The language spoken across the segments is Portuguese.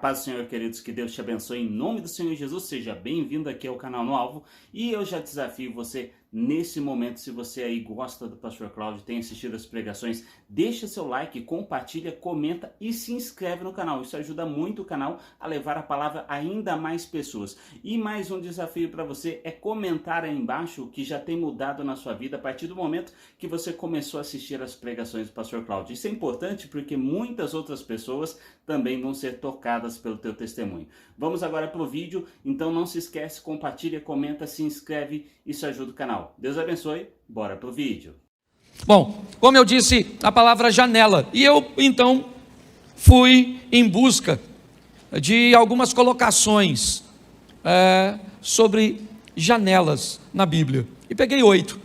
Paz do Senhor, queridos, que Deus te abençoe em nome do Senhor Jesus. Seja bem-vindo aqui ao canal No Alvo. E eu já desafio você nesse momento, se você aí gosta do Pastor Cláudio, tem assistido as pregações, deixa seu like, compartilha, comenta e se inscreve no canal. Isso ajuda muito o canal a levar a palavra a ainda mais pessoas. E mais um desafio para você é comentar aí embaixo o que já tem mudado na sua vida a partir do momento que você começou a assistir as pregações do Pastor Cláudio. Isso é importante porque muitas outras pessoas também vão ser tocadas pelo teu testemunho. Vamos agora para o vídeo, então não se esquece, compartilha, comenta, se inscreve, isso ajuda o canal. Deus abençoe, bora pro vídeo. Bom, como eu disse, a palavra janela, e eu então fui em busca de algumas colocações sobre janelas na Bíblia, e peguei 8,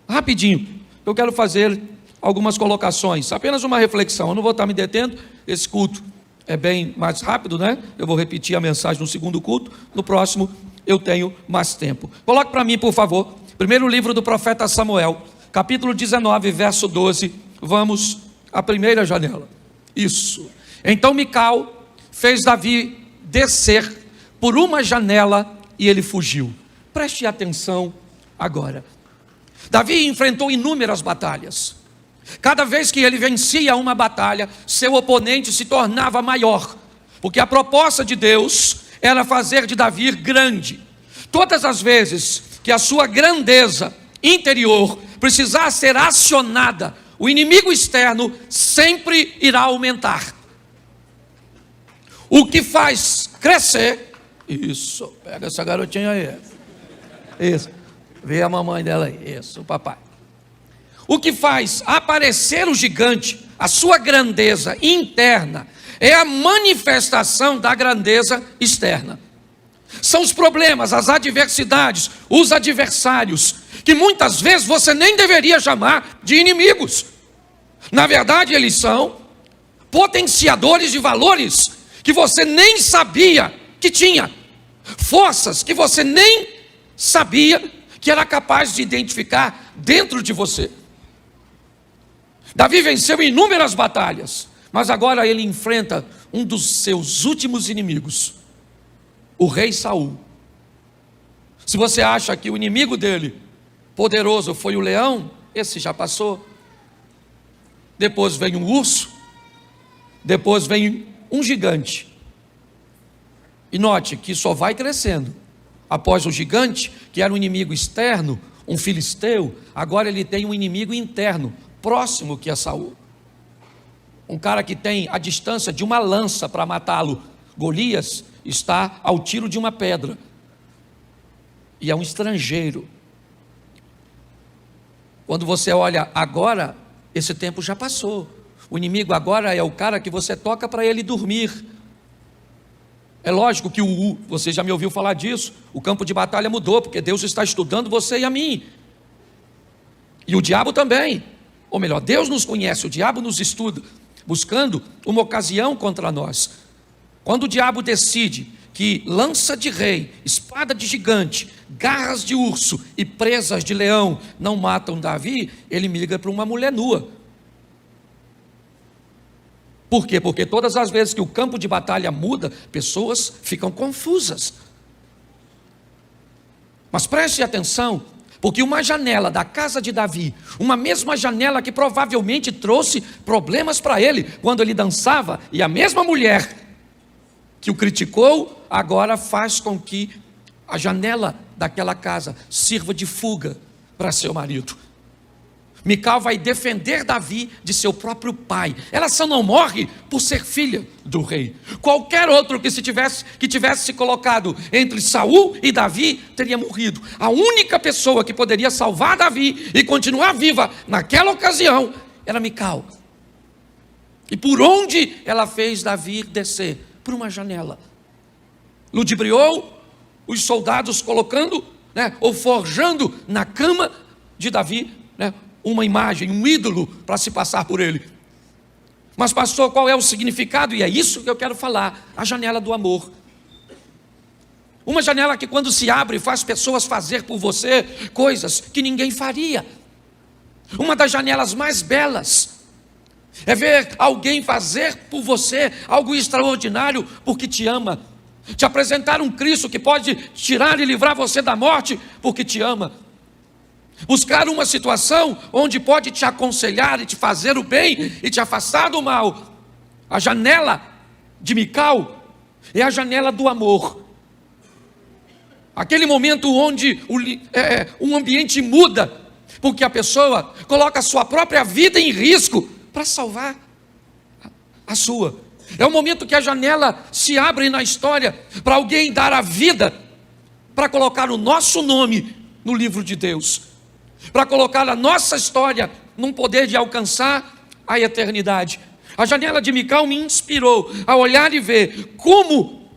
rapidinho. Eu quero fazer algumas colocações, apenas uma reflexão, eu não vou estar me detendo, esse culto é bem mais rápido, né? Eu vou repetir a mensagem no segundo culto, no próximo eu tenho mais tempo. Coloque para mim, por favor, primeiro livro do profeta Samuel, capítulo 19, verso 12, vamos à primeira janela. Isso. Então Mical fez Davi descer por uma janela e ele fugiu. Preste atenção agora. Davi enfrentou inúmeras batalhas. Cada vez que ele vencia uma batalha, seu oponente se tornava maior, porque a proposta de Deus era fazer de Davi grande. Todas as vezes que a sua grandeza interior precisar ser acionada, o inimigo externo sempre irá aumentar. O que faz crescer, isso, pega essa garotinha aí, isso, vê a mamãe dela aí, isso, o papai. O que faz aparecer o gigante, a sua grandeza interna, é a manifestação da grandeza externa. São os problemas, as adversidades, os adversários, que muitas vezes você nem deveria chamar de inimigos. Na verdade, eles são potenciadores de valores que você nem sabia que tinha, forças que você nem sabia que era capaz de identificar dentro de você. Davi venceu inúmeras batalhas, mas agora ele enfrenta um dos seus últimos inimigos, o rei Saul. Se você acha que o inimigo dele, poderoso, foi o leão, esse já passou. Depois vem um urso, depois vem um gigante. E note que só vai crescendo. Após o gigante, que era um inimigo externo, um filisteu, agora ele tem um inimigo interno, próximo que é Saul. Um cara que tem a distância de uma lança para matá-lo. Golias está ao tiro de uma pedra. E é um estrangeiro. Quando você olha agora, esse tempo já passou. O inimigo agora é o cara que você toca para ele dormir. É lógico que você já me ouviu falar disso, o campo de batalha mudou, porque Deus está estudando você e a mim. E o diabo também. Ou melhor, Deus nos conhece, o diabo nos estuda, buscando uma ocasião contra nós. Quando o diabo decide que lança de rei, espada de gigante, garras de urso e presas de leão não matam Davi, ele me liga para uma mulher nua. Por quê? Porque todas as vezes que o campo de batalha muda, pessoas ficam confusas. Mas preste atenção, porque uma janela da casa de Davi, uma mesma janela que provavelmente trouxe problemas para ele quando ele dançava, e a mesma mulher que o criticou, agora faz com que a janela daquela casa sirva de fuga para seu marido. Mical vai defender Davi de seu próprio pai. Ela só não morre por ser filha do rei. Qualquer outro que tivesse se colocado entre Saul e Davi teria morrido. A única pessoa que poderia salvar Davi e continuar viva naquela ocasião era Mical. E por onde ela fez Davi descer? Por uma janela. Ludibriou os soldados colocando, ou forjando na cama de Davi, uma imagem, um ídolo para se passar por ele. Mas pastor, qual é o significado? E é isso que eu quero falar, a janela do amor. Uma janela que quando se abre faz pessoas fazer por você coisas que ninguém faria. Uma das janelas mais belas É ver alguém fazer por você algo extraordinário porque te ama. Te apresentar um Cristo que pode tirar e livrar você da morte porque te ama. Buscar uma situação onde pode te aconselhar e te fazer o bem e te afastar do mal. A janela de Mical é a janela do amor. Aquele momento onde um ambiente muda, porque a pessoa coloca a sua própria vida em risco para salvar a sua. É o momento que a janela se abre na história para alguém dar a vida, para colocar o nosso nome no livro de Deus, para colocar a nossa história num poder de alcançar a eternidade. A janela de Mical me inspirou a olhar e ver como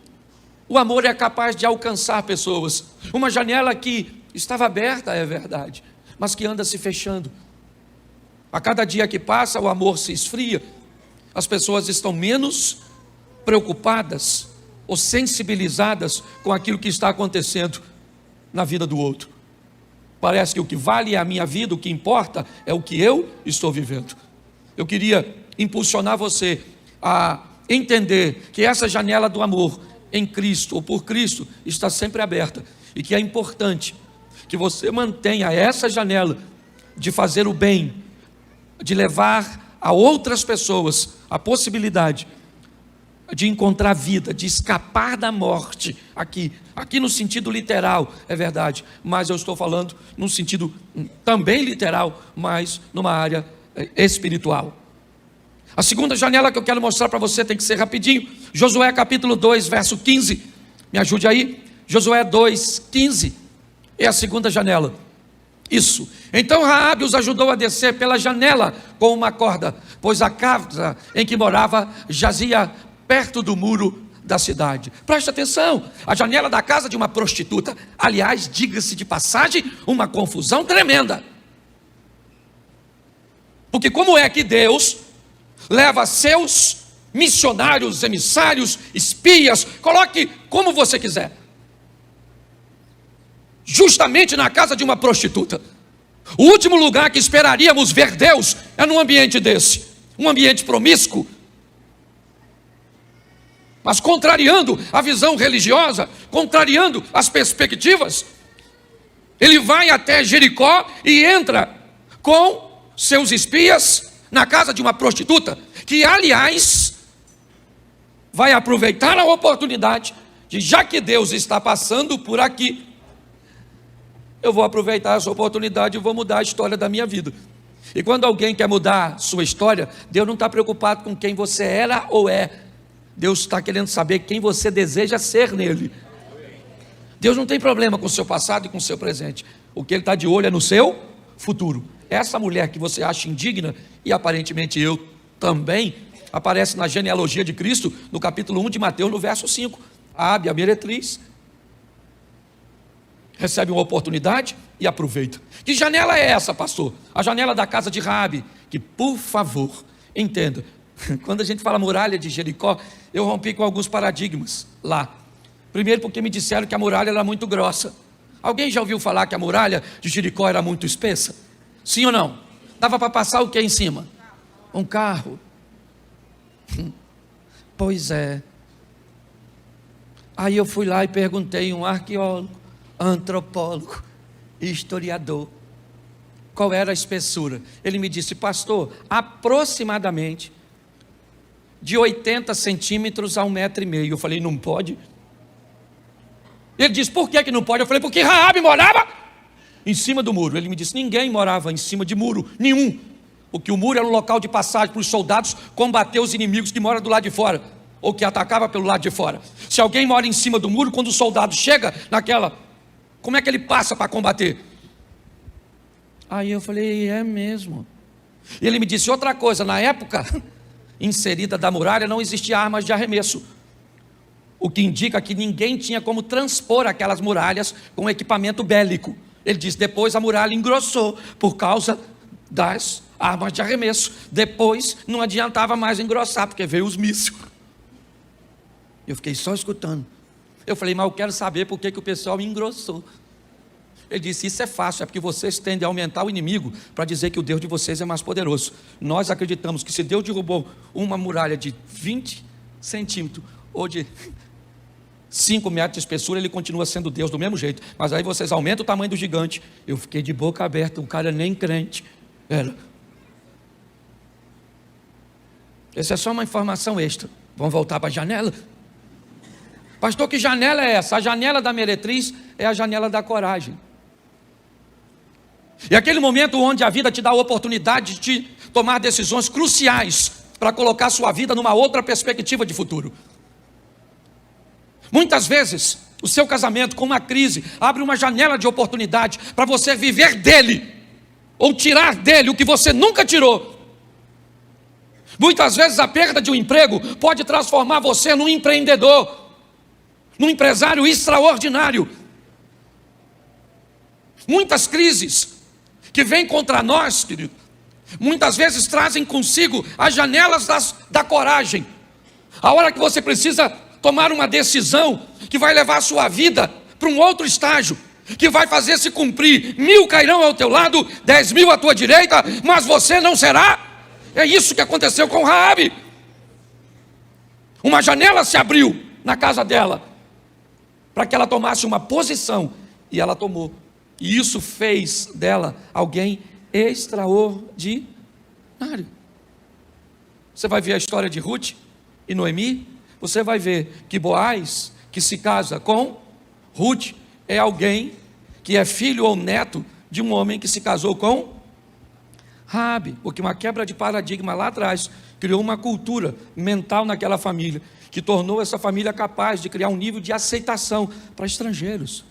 o amor é capaz de alcançar pessoas. Uma janela que estava aberta, é verdade, mas que anda se fechando. A cada dia que passa, o amor se esfria. As pessoas estão menos preocupadas ou sensibilizadas com aquilo que está acontecendo na vida do outro. Parece que o que vale é a minha vida, o que importa é o que eu estou vivendo. Eu queria impulsionar você a entender que essa janela do amor em Cristo ou por Cristo está sempre aberta e que é importante que você mantenha essa janela de fazer o bem, de levar a outras pessoas a possibilidade de encontrar vida, de escapar da morte, aqui no sentido literal, é verdade, mas eu estou falando num sentido também literal, mas numa área espiritual. A segunda janela que eu quero mostrar para você tem que ser rapidinho. Josué capítulo 2, verso 15. Me ajude aí. Josué 2, 15. É a segunda janela. Isso. Então Raabe os ajudou a descer pela janela com uma corda, pois a casa em que morava jazia perto do muro da cidade. Preste atenção. A janela da casa de uma prostituta. Aliás, diga-se de passagem, uma confusão tremenda. Porque como é que Deus leva seus missionários, emissários, espias, coloque como você quiser, justamente na casa de uma prostituta? O último lugar que esperaríamos ver Deus é num ambiente desse, um ambiente promíscuo. Mas contrariando a visão religiosa, contrariando as perspectivas, ele vai até Jericó e entra com seus espias na casa de uma prostituta, que aliás vai aproveitar a oportunidade de, já que Deus está passando por aqui, eu vou aproveitar essa oportunidade e vou mudar a história da minha vida. E quando alguém quer mudar sua história, Deus não está preocupado com quem você era ou é. Deus está querendo saber quem você deseja ser nele. Deus não tem problema com o seu passado e com o seu presente. O que Ele está de olho é no seu futuro. Essa mulher que você acha indigna, e aparentemente eu também, aparece na genealogia de Cristo, no capítulo 1 de Mateus, no verso 5. Raabe, a meretriz, recebe uma oportunidade e aproveita. Que janela é essa, pastor? A janela da casa de Raabe, que, por favor, entenda, quando a gente fala muralha de Jericó, eu rompi com alguns paradigmas lá. Primeiro porque me disseram que a muralha era muito grossa. Alguém já ouviu falar que a muralha de Jericó era muito espessa? Sim ou não? Dava para passar o que em cima? Um carro. Pois é. Aí eu fui lá e perguntei a um arqueólogo, antropólogo, historiador, qual era a espessura. Ele me disse: pastor, aproximadamente de 80 centímetros a 1,5 metro. Eu falei: não pode. Ele disse: por que não pode? Eu falei: porque Raabe morava em cima do muro. Ele me disse: ninguém morava em cima de muro nenhum, porque o muro era um local de passagem para os soldados combater os inimigos que moram do lado de fora, ou que atacava pelo lado de fora. Se alguém mora em cima do muro, quando o soldado chega naquela, como é que ele passa para combater? Aí eu falei: é mesmo. E ele me disse outra coisa: na época inserida da muralha não existia armas de arremesso, o que indica que ninguém tinha como transpor aquelas muralhas com equipamento bélico. Ele disse: depois a muralha engrossou por causa das armas de arremesso. Depois não adiantava mais engrossar, porque veio os mísseis. Eu fiquei só escutando. Eu falei: mas eu quero saber por que o pessoal engrossou. Ele disse: isso é fácil, é porque vocês tendem a aumentar o inimigo para dizer que o Deus de vocês é mais poderoso. Nós acreditamos que se Deus derrubou uma muralha de 20 centímetros ou de 5 metros de espessura, ele continua sendo Deus do mesmo jeito. Mas aí vocês aumentam o tamanho do gigante. Eu fiquei de boca aberta, um cara nem crente era. Essa é só uma informação extra. Vamos voltar para a janela? Pastor, que janela é essa? A janela da meretriz é a janela da coragem. É aquele momento onde a vida te dá a oportunidade de tomar decisões cruciais para colocar sua vida numa outra perspectiva de futuro. Muitas vezes, o seu casamento com uma crise abre uma janela de oportunidade para você viver dele, ou tirar dele o que você nunca tirou. Muitas vezes a perda de um emprego pode transformar você num empreendedor, num empresário extraordinário. Muitas crises que vêm contra nós, querido, muitas vezes trazem consigo as janelas da coragem. A hora que você precisa tomar uma decisão que vai levar a sua vida para um outro estágio, que vai fazer se cumprir. 1000 cairão ao teu lado, 10.000 à tua direita, mas você não será. É isso que aconteceu com Raabe. Uma janela se abriu na casa dela para que ela tomasse uma posição, e ela tomou. E isso fez dela alguém extraordinário. Você vai ver a história de Ruth e Noemi. Você vai ver que Boaz, que se casa com Ruth, é alguém que é filho ou neto de um homem que se casou com Raabe, porque uma quebra de paradigma lá atrás criou uma cultura mental naquela família, que tornou essa família capaz de criar um nível de aceitação para estrangeiros.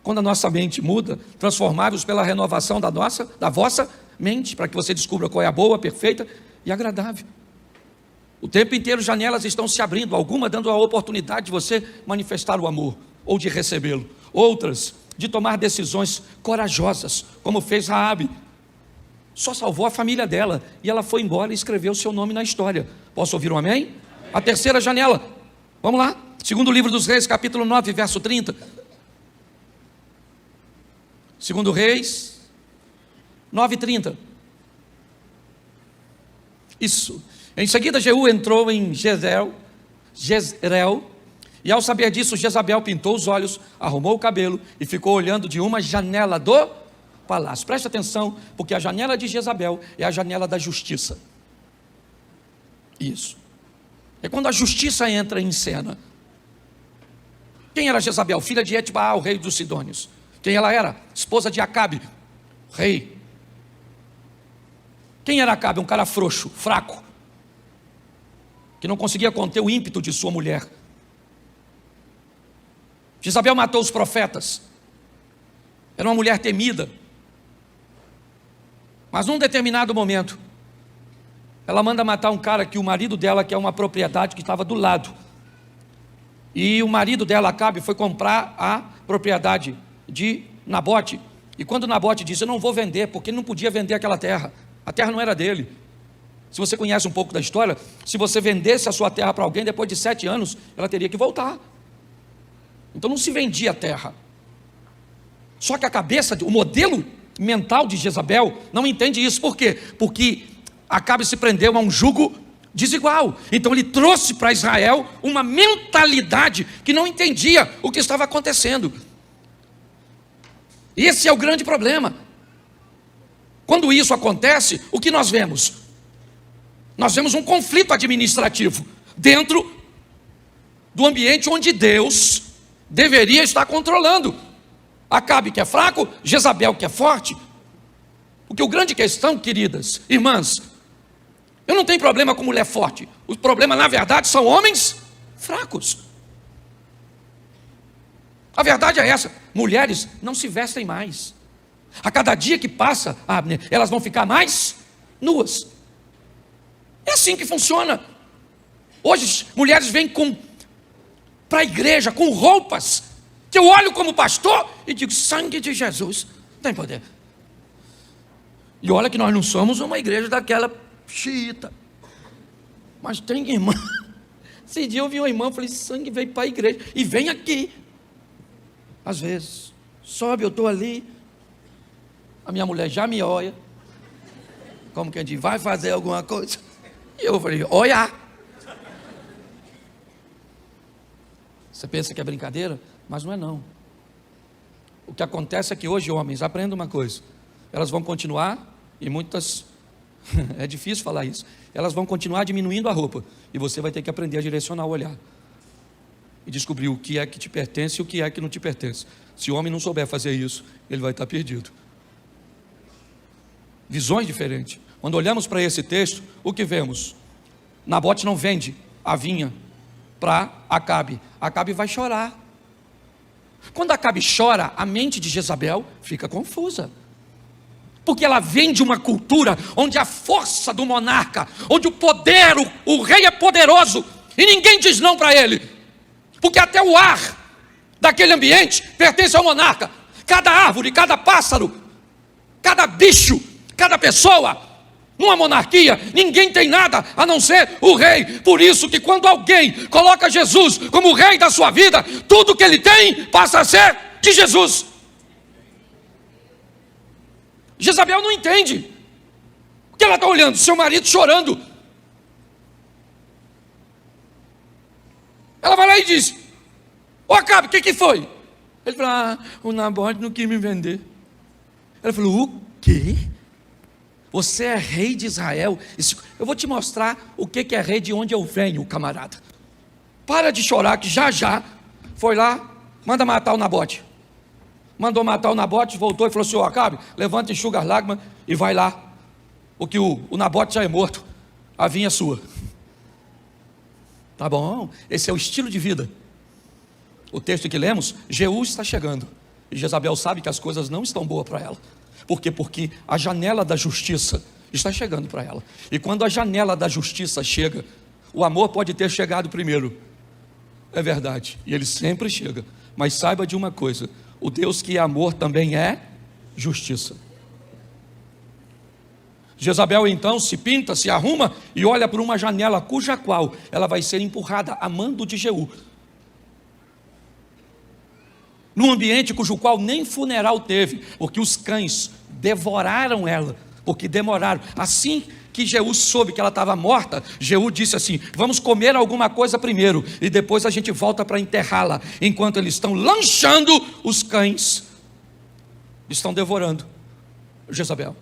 Quando a nossa mente muda, transformáveis pela renovação da vossa mente, para que você descubra qual é a boa, perfeita e agradável. O tempo inteiro janelas estão se abrindo, algumas dando a oportunidade de você manifestar o amor, ou de recebê-lo, outras de tomar decisões corajosas, como fez Raabe. Só salvou a família dela, e ela foi embora e escreveu seu nome na história. Posso ouvir um amém? Amém. A terceira janela, vamos lá, segundo livro dos Reis, capítulo 9, verso 30. Segundo Reis 9:30. Isso. Em seguida Jeú entrou em Jezreel, e ao saber disso, Jezabel pintou os olhos, arrumou o cabelo e ficou olhando de uma janela do palácio. Preste atenção, porque a janela de Jezabel é a janela da justiça. Isso. É quando a justiça entra em cena. Quem era Jezabel? Filha de Etbaal, rei dos Sidônios. Quem ela era? Esposa de Acabe, rei. Quem era Acabe? Um cara frouxo, fraco, que não conseguia conter o ímpeto de sua mulher. Jezabel matou os profetas. Era uma mulher temida. Mas num determinado momento, ela manda matar um cara que o marido dela quer uma propriedade que estava do lado. E o marido dela, Acabe, foi comprar a propriedade de Nabote. E quando Nabote disse: eu não vou vender, porque ele não podia vender aquela terra. A terra não era dele. Se você conhece um pouco da história, se você vendesse a sua terra para alguém, depois de 7 anos, ela teria que voltar. Então não se vendia a terra. Só que a cabeça, o modelo mental de Jezabel não entende isso. Por quê? Porque Acabe se prendeu a um jugo desigual. Então ele trouxe para Israel uma mentalidade que não entendia o que estava acontecendo. Esse é o grande problema. Quando isso acontece, o que nós vemos? Nós vemos um conflito administrativo dentro do ambiente onde Deus deveria estar controlando. Acabe que é fraco, Jezabel que é forte. Porque o grande questão, queridas irmãs, eu não tenho problema com mulher forte. O problema, na verdade, são homens fracos. A verdade é essa: mulheres não se vestem mais. A cada dia que passa, elas vão ficar mais nuas. É assim que funciona. Hoje mulheres vêm para a igreja com roupas que eu olho como pastor e digo: sangue de Jesus tem poder. E olha que nós não somos uma igreja daquela xiita, mas tem irmã. Esse dia eu vi uma irmã, falei: sangue veio para a igreja e vem aqui. Às vezes, sobe, eu estou ali, a minha mulher já me olha, como quem diz, vai fazer alguma coisa? E eu falei, olha. Você pensa que é brincadeira? Mas não é não. O que acontece é que hoje, homens, aprendam uma coisa, elas vão continuar, e muitas, é difícil falar isso, elas vão continuar diminuindo a roupa, e você vai ter que aprender a direcionar o olhar, e descobrir o que é que te pertence e o que é que não te pertence. Se o homem não souber fazer isso, ele vai estar perdido. Visões diferentes. Quando olhamos para esse texto, o que vemos? Nabote não vende a vinha para Acabe. Acabe vai chorar. Quando Acabe chora, a mente de Jezabel fica confusa, porque ela vem de uma cultura onde a força do monarca, onde o poder, o rei é poderoso, e ninguém diz não para ele, porque até o ar daquele ambiente pertence ao monarca. Cada árvore, cada pássaro, cada bicho, cada pessoa, numa monarquia, ninguém tem nada a não ser o rei. Por isso que quando alguém coloca Jesus como o rei da sua vida, tudo que ele tem passa a ser de Jesus. Jezabel não entende, porque ela está olhando seu marido chorando. Ela vai lá e diz, ô Acabe, o que foi? Ele falou, o Nabote não quis me vender. Ela falou, o quê? Você é rei de Israel? Eu vou te mostrar o que é rei de onde eu venho, camarada. Para de chorar, que já foi lá, manda matar o Nabote. Mandou matar o Nabote, voltou e falou assim, Acabe, levanta, enxuga as lágrimas e vai lá, porque o Nabote já é morto, a vinha é sua. Tá bom, esse é o estilo de vida. O texto que lemos, Jeú está chegando, e Jezabel sabe que as coisas não estão boas para ela. Por quê? Porque a janela da justiça está chegando para ela. E quando a janela da justiça chega, o amor pode ter chegado primeiro. É verdade, e ele sempre chega. Mas saiba de uma coisa, o Deus que é amor também é justiça. Jezabel então se pinta, se arruma e olha por uma janela cuja qual ela vai ser empurrada a mando de Jeú. Num ambiente cujo qual nem funeral teve, porque os cães devoraram ela, porque demoraram. Assim que Jeú soube que ela estava morta, Jeú disse assim, vamos comer alguma coisa primeiro, e depois a gente volta para enterrá-la. Enquanto eles estão lanchando, os cães estão devorando Jezabel.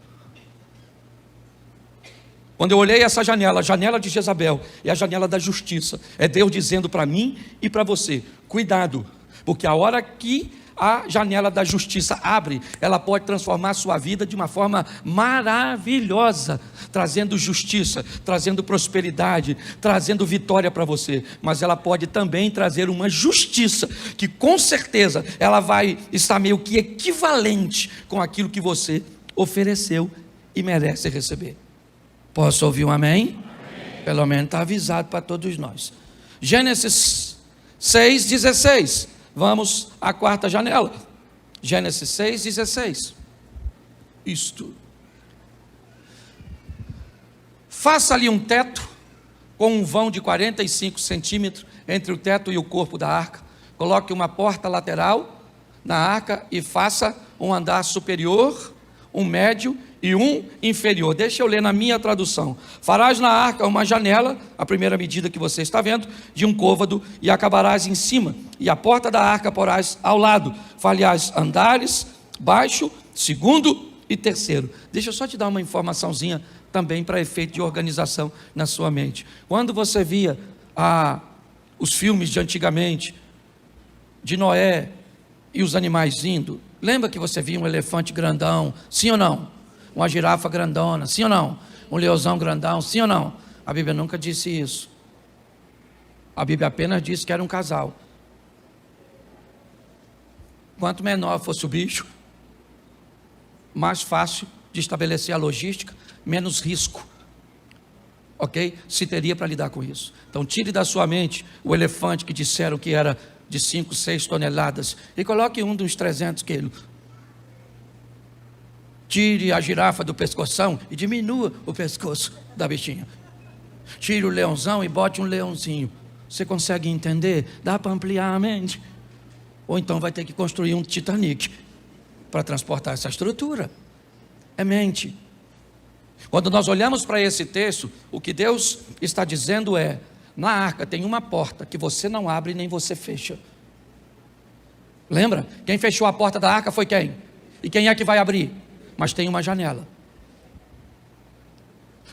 Quando eu olhei essa janela, a janela de Jezabel é a janela da justiça. É Deus dizendo para mim e para você, cuidado, porque a hora que a janela da justiça abre, ela pode transformar a sua vida de uma forma maravilhosa, trazendo justiça, trazendo prosperidade, trazendo vitória para você. Mas ela pode também trazer uma justiça, que com certeza ela vai estar meio que equivalente com aquilo que você ofereceu e merece receber. Posso ouvir um amém? Amém. Pelo menos está avisado para todos nós. Gênesis 6,16. Vamos à quarta janela. Gênesis 6,16. Isto. Faça ali um teto com um vão de 45 centímetros entre o teto e o corpo da arca. Coloque uma porta lateral na arca e faça um andar superior, um médio e um inferior. Deixa eu ler na minha tradução. Farás na arca uma janela, a primeira medida que você está vendo, de um côvado, e acabarás em cima, e a porta da arca porás ao lado. Farás andares, baixo, segundo e terceiro. Deixa eu só te dar uma informaçãozinha também para efeito de organização na sua mente. Quando você via os filmes de antigamente, de Noé e os animais indo, lembra que você via um elefante grandão, sim ou não? Uma girafa grandona, sim ou não? Um leãozão grandão, sim ou não? A Bíblia nunca disse isso. A Bíblia apenas disse que era um casal. Quanto menor fosse o bicho, mais fácil de estabelecer a logística, menos risco, ok? Se teria para lidar com isso. Então tire da sua mente o elefante que disseram que era de 5, 6 toneladas e coloque um dos 300 quilos. Tire a girafa do pescoção e diminua o pescoço da bichinha. Tire o leãozão e bote um leãozinho. Você consegue entender? Dá para ampliar a mente. ou então vai ter que construir um Titanic para transportar essa estrutura. É mente. Quando nós olhamos para esse texto, o que Deus está dizendo é: na arca tem uma porta que você não abre nem você fecha. Lembra? Quem fechou a porta da arca foi quem? E quem é que vai abrir? Mas tem uma janela.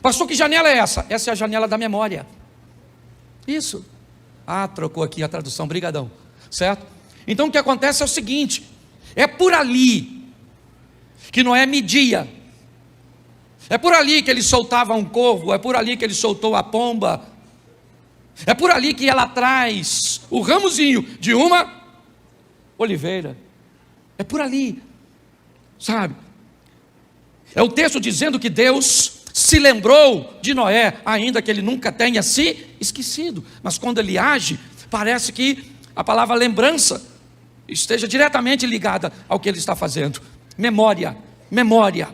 Pastor, que janela é essa? Essa é a janela da memória. Isso. Trocou aqui a tradução, brigadão. Certo? Então o que acontece é o seguinte: é por ali que Noé media. É por ali que ele soltava um corvo, é por ali que ele soltou a pomba, é por ali que ela traz o ramozinho de uma oliveira. É por ali, sabe? É o texto dizendo que Deus se lembrou de Noé, ainda que ele nunca tenha se esquecido. Mas quando ele age, parece que a palavra lembrança esteja diretamente ligada ao que ele está fazendo. Memória, memória.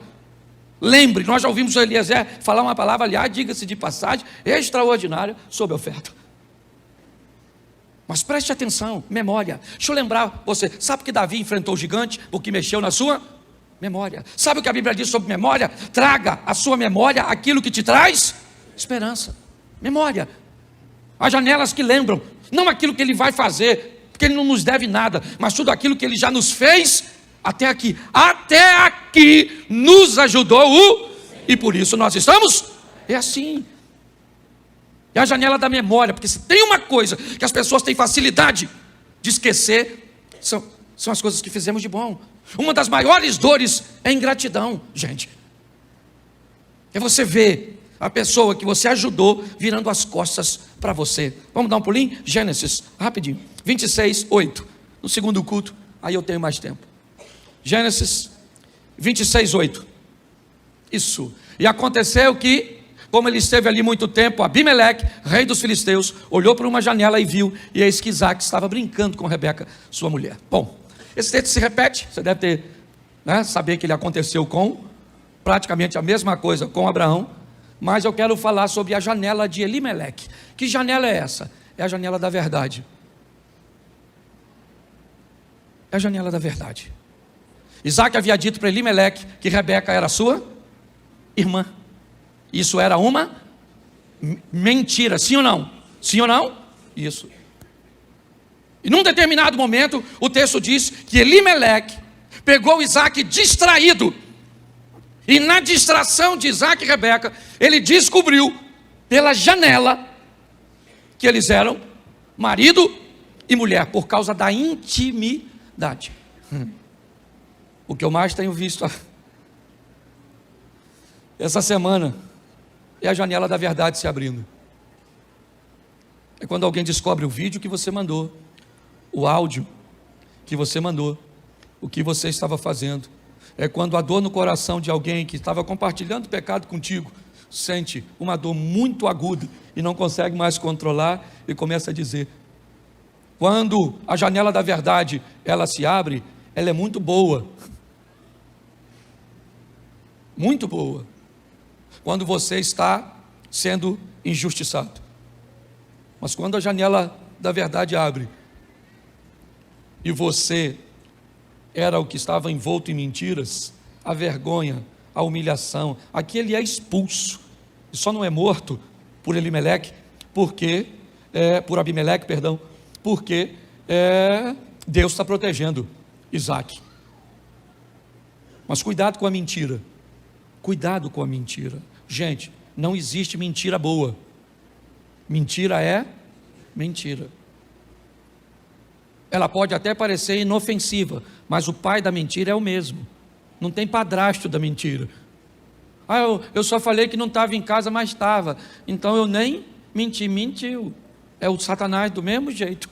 Lembre, nós já ouvimos o Eliezer falar uma palavra, aliás, diga-se de passagem, extraordinária sobre a oferta. Mas preste atenção, memória. Deixa eu lembrar você, sabe que Davi enfrentou o gigante porque mexeu na sua memória? Sabe o que a Bíblia diz sobre memória? Traga à sua memória aquilo que te traz esperança. Memória. As janelas que lembram, não aquilo que ele vai fazer, porque ele não nos deve nada, mas tudo aquilo que ele já nos fez até aqui. Até aqui nos ajudou e por isso nós estamos. É assim. É a janela da memória, porque se tem uma coisa que as pessoas têm facilidade de esquecer, são as coisas que fizemos de bom. Uma das maiores dores é ingratidão, gente. É você ver a pessoa que você ajudou virando as costas para você. Vamos dar um pulinho? Gênesis, rapidinho. 26, 8. No segundo culto, aí eu tenho mais tempo. Gênesis 26, 8. Isso. E aconteceu que, como ele esteve ali muito tempo, Abimeleque, rei dos filisteus, olhou para uma janela e viu, e eis que Isaac estava brincando com Rebeca, sua mulher. Bom, esse texto se repete, você deve ter, saber que ele aconteceu com praticamente a mesma coisa com Abraão, mas eu quero falar sobre a janela de Elimeleque. Que janela é essa? É a janela da verdade. É a janela da verdade. Isaac havia dito para Elimeleque que Rebeca era sua irmã. Isso era uma mentira, sim ou não? Sim ou não? Isso. E num determinado momento, o texto diz que Elimeleque pegou Isaac distraído. E na distração de Isaac e Rebeca, ele descobriu pela janela que eles eram marido e mulher, por causa da intimidade. O que eu mais tenho visto essa semana é a janela da verdade se abrindo. É quando alguém descobre o vídeo que você mandou, o áudio que você mandou, o que você estava fazendo. É quando a dor no coração de alguém que estava compartilhando o pecado contigo sente uma dor muito aguda e não consegue mais controlar e começa a dizer. Quando a janela da verdade ela se abre, ela é muito boa. Muito boa. Quando você está sendo injustiçado. Mas quando a janela da verdade abre e você era o que estava envolto em mentiras, a vergonha, a humilhação, aqui ele é expulso, e só não é morto por Elimeleque, por Abimeleque, porque Deus está protegendo Isaac. Mas cuidado com a mentira, cuidado com a mentira. Gente, não existe mentira boa, mentira é mentira. Ela pode até parecer inofensiva, mas o pai da mentira é o mesmo. Não tem padrasto da mentira. Eu só falei que não estava em casa, mas estava. Então eu nem menti, mentiu. É o Satanás do mesmo jeito.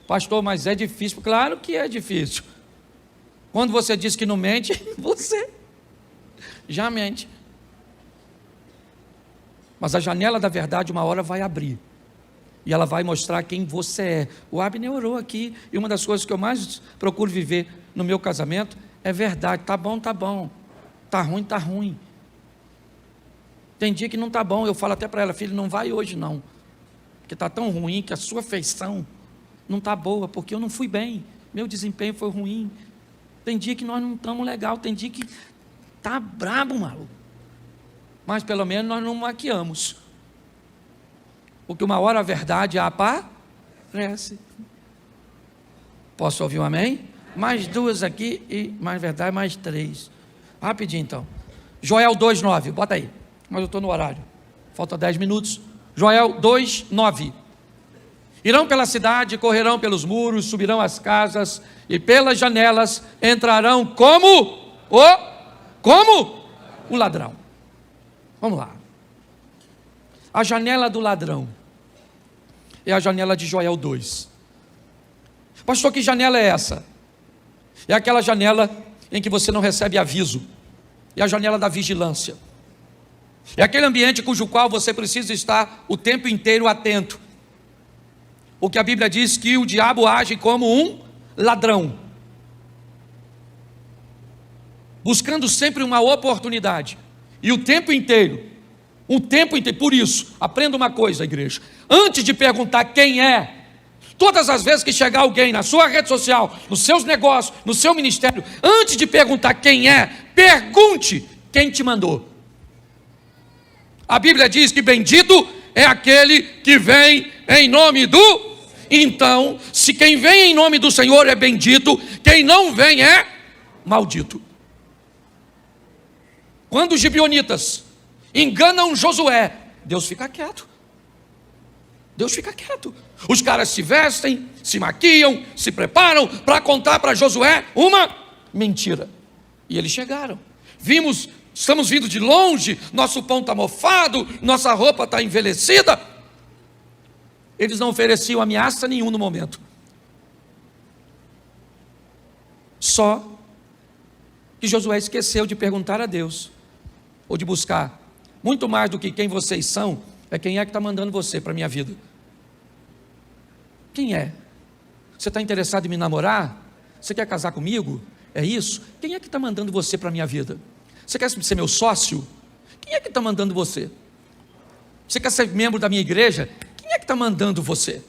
Pastor, mas é difícil. Claro que é difícil. Quando você diz que não mente, você já mente. Mas a janela da verdade uma hora vai abrir. E ela vai mostrar quem você é. O Abner orou aqui, e uma das coisas que eu mais procuro viver no meu casamento é verdade. Tá bom, tá bom. Tá ruim, tá ruim. Tem dia que não tá bom, eu falo até para ela, filho, não vai hoje não. Porque tá tão ruim que a sua feição não está boa, porque eu não fui bem, meu desempenho foi ruim. Tem dia que nós não estamos legal, tem dia que está brabo, maluco. Mas pelo menos nós não maquiamos. Porque uma hora a verdade aparece. Posso ouvir um amém? Mais duas aqui e mais verdade, mais três. Rapidinho então. Joel 2,9, bota aí. Mas eu estou no horário. Falta 10 minutos. Joel 2,9. Irão pela cidade, correrão pelos muros, subirão as casas e pelas janelas entrarão como o ladrão. Vamos lá. A janela do ladrão é a janela de Joel 2. Pastor, que janela é essa? É aquela janela em que você não recebe aviso. É a janela da vigilância. É aquele ambiente cujo qual você precisa estar o tempo inteiro atento. Porque a Bíblia diz que o diabo age como um ladrão, buscando sempre uma oportunidade. E o tempo inteiro, por isso, aprenda uma coisa, igreja. Antes de perguntar quem é, todas as vezes que chegar alguém na sua rede social, nos seus negócios, no seu ministério, antes de perguntar quem é, pergunte quem te mandou. A Bíblia diz que bendito é aquele que vem em nome do... Então, se quem vem em nome do Senhor é bendito, quem não vem é maldito. Quando os gibeonitas enganam Josué, Deus fica quieto. Deus fica quieto. Os caras se vestem, se maquiam, se preparam para contar para Josué uma mentira. E eles chegaram. Estamos vindo de longe, nosso pão está mofado, nossa roupa está envelhecida. Eles não ofereciam ameaça nenhuma no momento. Só que Josué esqueceu de perguntar a Deus, ou de buscar, muito mais do que quem vocês são, é quem é que está mandando você para a minha vida. Quem é? Você está interessado em me namorar? Você quer casar comigo? É isso? Quem é que está mandando você para a minha vida? Você quer ser meu sócio? Quem é que está mandando você? Você quer ser membro da minha igreja? Quem é que está mandando você?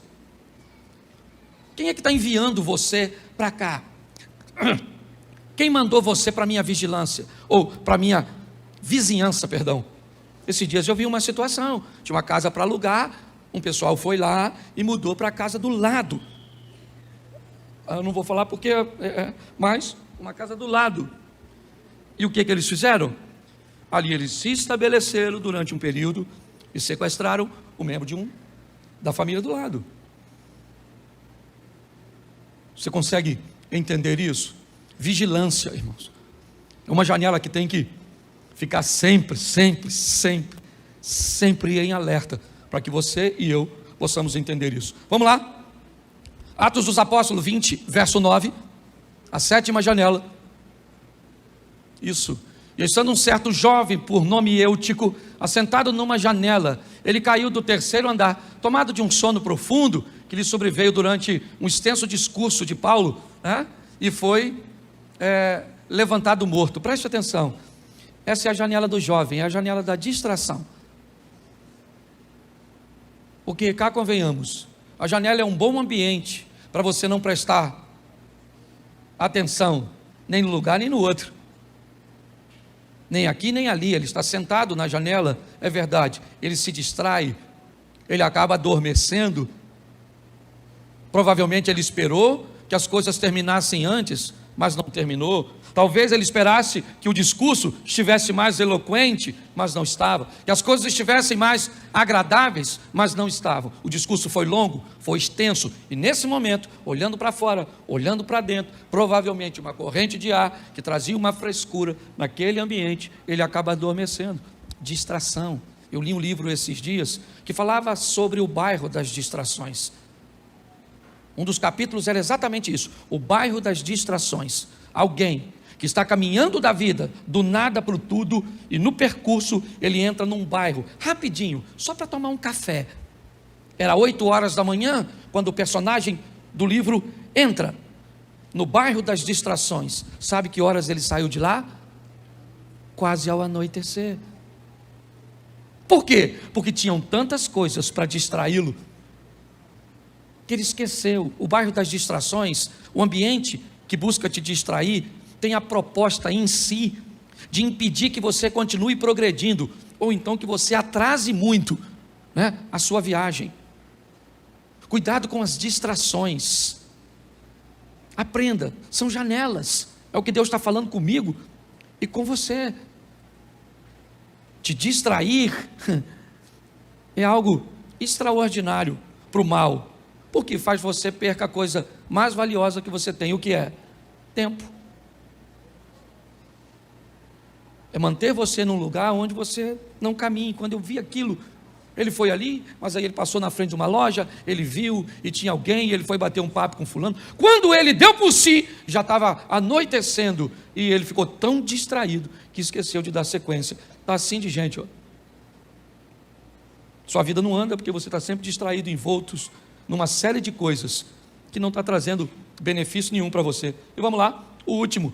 Quem é que está enviando você para cá? Quem mandou você para a minha vigilância? Ou para a minha vizinhança, perdão. Esses dias eu vi uma situação, tinha uma casa para alugar, um pessoal foi lá e mudou para a casa do lado. Eu não vou falar porque mas uma casa do lado. E o que eles fizeram? Ali eles se estabeleceram durante um período e sequestraram o membro da família do lado. Você consegue entender isso? Vigilância, irmãos. É uma janela que tem que ficar sempre em alerta, para que você e eu possamos entender isso. Vamos lá? Atos dos Apóstolos 20, verso 9, a 7ª janela. Isso. E estando um certo jovem, por nome Eutico, assentado numa janela, ele caiu do 3º andar, tomado de um sono profundo, que lhe sobreveio durante um extenso discurso de Paulo, e foi levantado morto. Preste atenção, essa é a janela do jovem, é a janela da distração. Porque cá convenhamos, a janela é um bom ambiente para você não prestar atenção, nem no lugar nem no outro. Nem aqui nem ali, ele está sentado na janela, é verdade, ele se distrai, ele acaba adormecendo. Provavelmente ele esperou que as coisas terminassem antes, mas não terminou. Talvez ele esperasse que o discurso estivesse mais eloquente, mas não estava. Que as coisas estivessem mais agradáveis, mas não estavam. O discurso foi longo, foi extenso. E nesse momento, olhando para fora, olhando para dentro, provavelmente uma corrente de ar que trazia uma frescura naquele ambiente, ele acaba adormecendo. Distração. Eu li um livro esses dias que falava sobre o bairro das distrações. Um dos capítulos era exatamente isso, o bairro das distrações. Alguém que está caminhando da vida, do nada para o tudo, e no percurso ele entra num bairro, rapidinho, só para tomar um café. Era 8 horas da manhã, quando o personagem do livro entra no bairro das distrações. Sabe que horas ele saiu de lá? Quase ao anoitecer. Por quê? Porque tinham tantas coisas para distraí-lo, que ele esqueceu. O bairro das distrações, o ambiente que busca te distrair, tem a proposta em si de impedir que você continue progredindo, ou então que você atrase muito, né, a sua viagem. Cuidado com as distrações. Aprenda, são janelas. É o que Deus está falando comigo e com você. Te distrair é algo extraordinário para o mal, porque faz você perca a coisa mais valiosa que você tem. O que é? Tempo. É manter você num lugar onde você não caminhe. Quando eu vi aquilo, ele foi ali, mas aí ele passou na frente de uma loja, ele viu e tinha alguém, e ele foi bater um papo com fulano. Quando ele deu por si, já estava anoitecendo, e ele ficou tão distraído que esqueceu de dar sequência. Está assim de gente, ó. Sua vida não anda porque você está sempre distraído, envoltos numa série de coisas que não está trazendo benefício nenhum para você. E vamos lá, o último.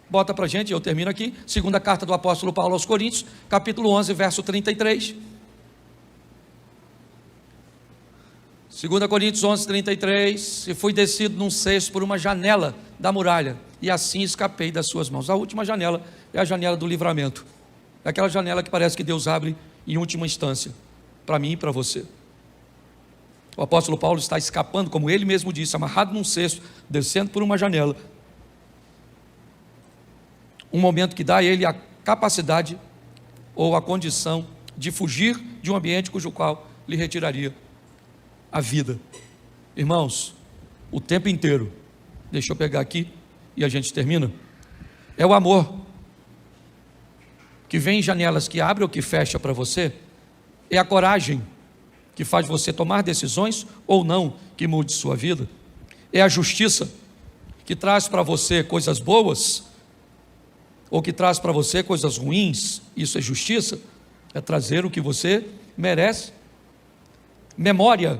Bota para a gente, eu termino aqui. Segunda carta do apóstolo Paulo aos Coríntios, capítulo 11, verso 33. 2 Coríntios 11, 33. E fui descido num cesto por uma janela da muralha, e assim escapei das suas mãos. A última janela é a janela do livramento. É aquela janela que parece que Deus abre em última instância, para mim e para você. O apóstolo Paulo está escapando, como ele mesmo disse, amarrado num cesto, descendo por uma janela. Um momento que dá a ele a capacidade ou a condição de fugir de um ambiente cujo qual lhe retiraria a vida. Irmãos, o tempo inteiro, deixa eu pegar aqui e a gente termina, é o amor que vem em janelas que abre ou que fecha para você, é a coragem que faz você tomar decisões ou não que mude sua vida, é a justiça que traz para você coisas boas ou que traz para você coisas ruins. Isso é justiça, é trazer o que você merece. Memória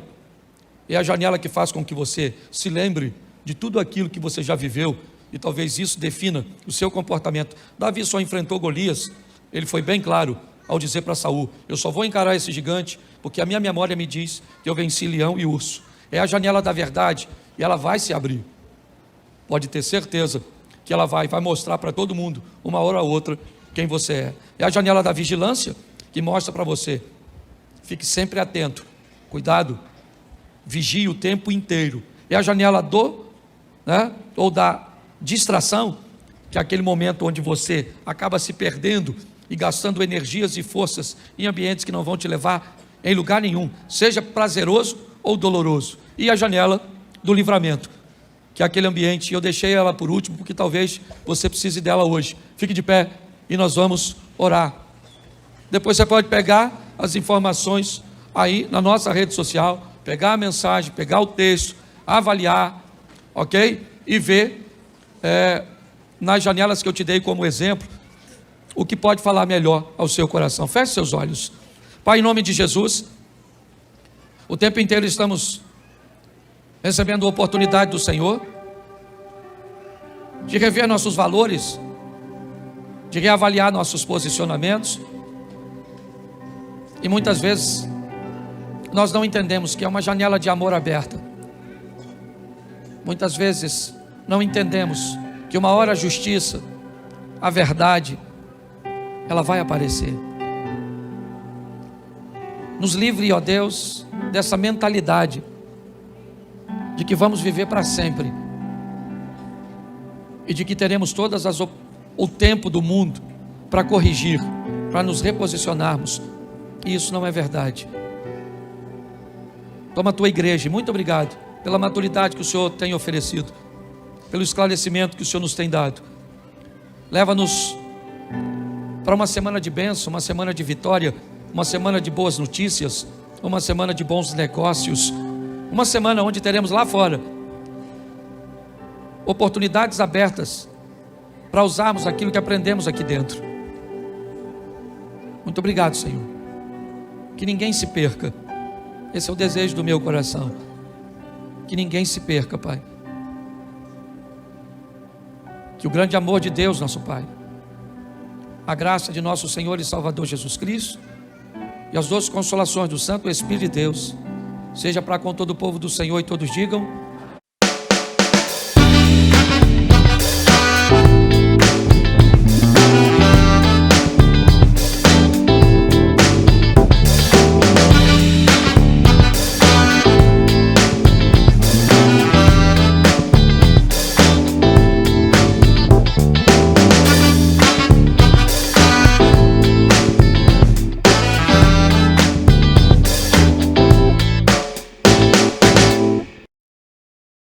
é a janela que faz com que você se lembre de tudo aquilo que você já viveu, e talvez isso defina o seu comportamento. Davi só enfrentou Golias, ele foi bem claro ao dizer para Saul: eu só vou encarar esse gigante porque a minha memória me diz que eu venci leão e urso. É a janela da verdade, e ela vai se abrir. Pode ter certeza que ela vai mostrar para todo mundo, uma hora ou outra, quem você é. É a janela da vigilância, que mostra para você: fique sempre atento, cuidado, vigie o tempo inteiro. É a janela ou da distração, que é aquele momento onde você acaba se perdendo e gastando energias e forças em ambientes que não vão te levar em lugar nenhum, seja prazeroso ou doloroso. E a janela do livramento, que é aquele ambiente, eu deixei ela por último, porque talvez você precise dela hoje. Fique de pé e nós vamos orar. Depois você pode pegar as informações aí na nossa rede social, pegar a mensagem, pegar o texto, avaliar, ok? E ver nas janelas que eu te dei como exemplo, o que pode falar melhor ao seu coração. Feche seus olhos. Pai, em nome de Jesus, o tempo inteiro estamos recebendo a oportunidade do Senhor de rever nossos valores, de reavaliar nossos posicionamentos, e muitas vezes nós não entendemos que é uma janela de amor aberta. Muitas vezes não entendemos que uma hora a justiça, a verdade, ela vai aparecer. Nos livre, ó Deus, dessa mentalidade de que vamos viver para sempre e de que teremos o tempo do mundo para corrigir, para nos reposicionarmos. E isso não é verdade. Toma a tua igreja, muito obrigado pela maturidade que o Senhor tem oferecido, pelo esclarecimento que o Senhor nos tem dado. Leva-nos para uma semana de bênção, uma semana de vitória, uma semana de boas notícias, uma semana de bons negócios, uma semana onde teremos lá fora oportunidades abertas para usarmos aquilo que aprendemos aqui dentro. Muito obrigado, Senhor. Que ninguém se perca. Esse é o desejo do meu coração. Que ninguém se perca, Pai. Que o grande amor de Deus, nosso Pai, a graça de nosso Senhor e Salvador Jesus Cristo e as doces consolações do Santo Espírito de Deus seja para com todo o povo do Senhor, e todos digam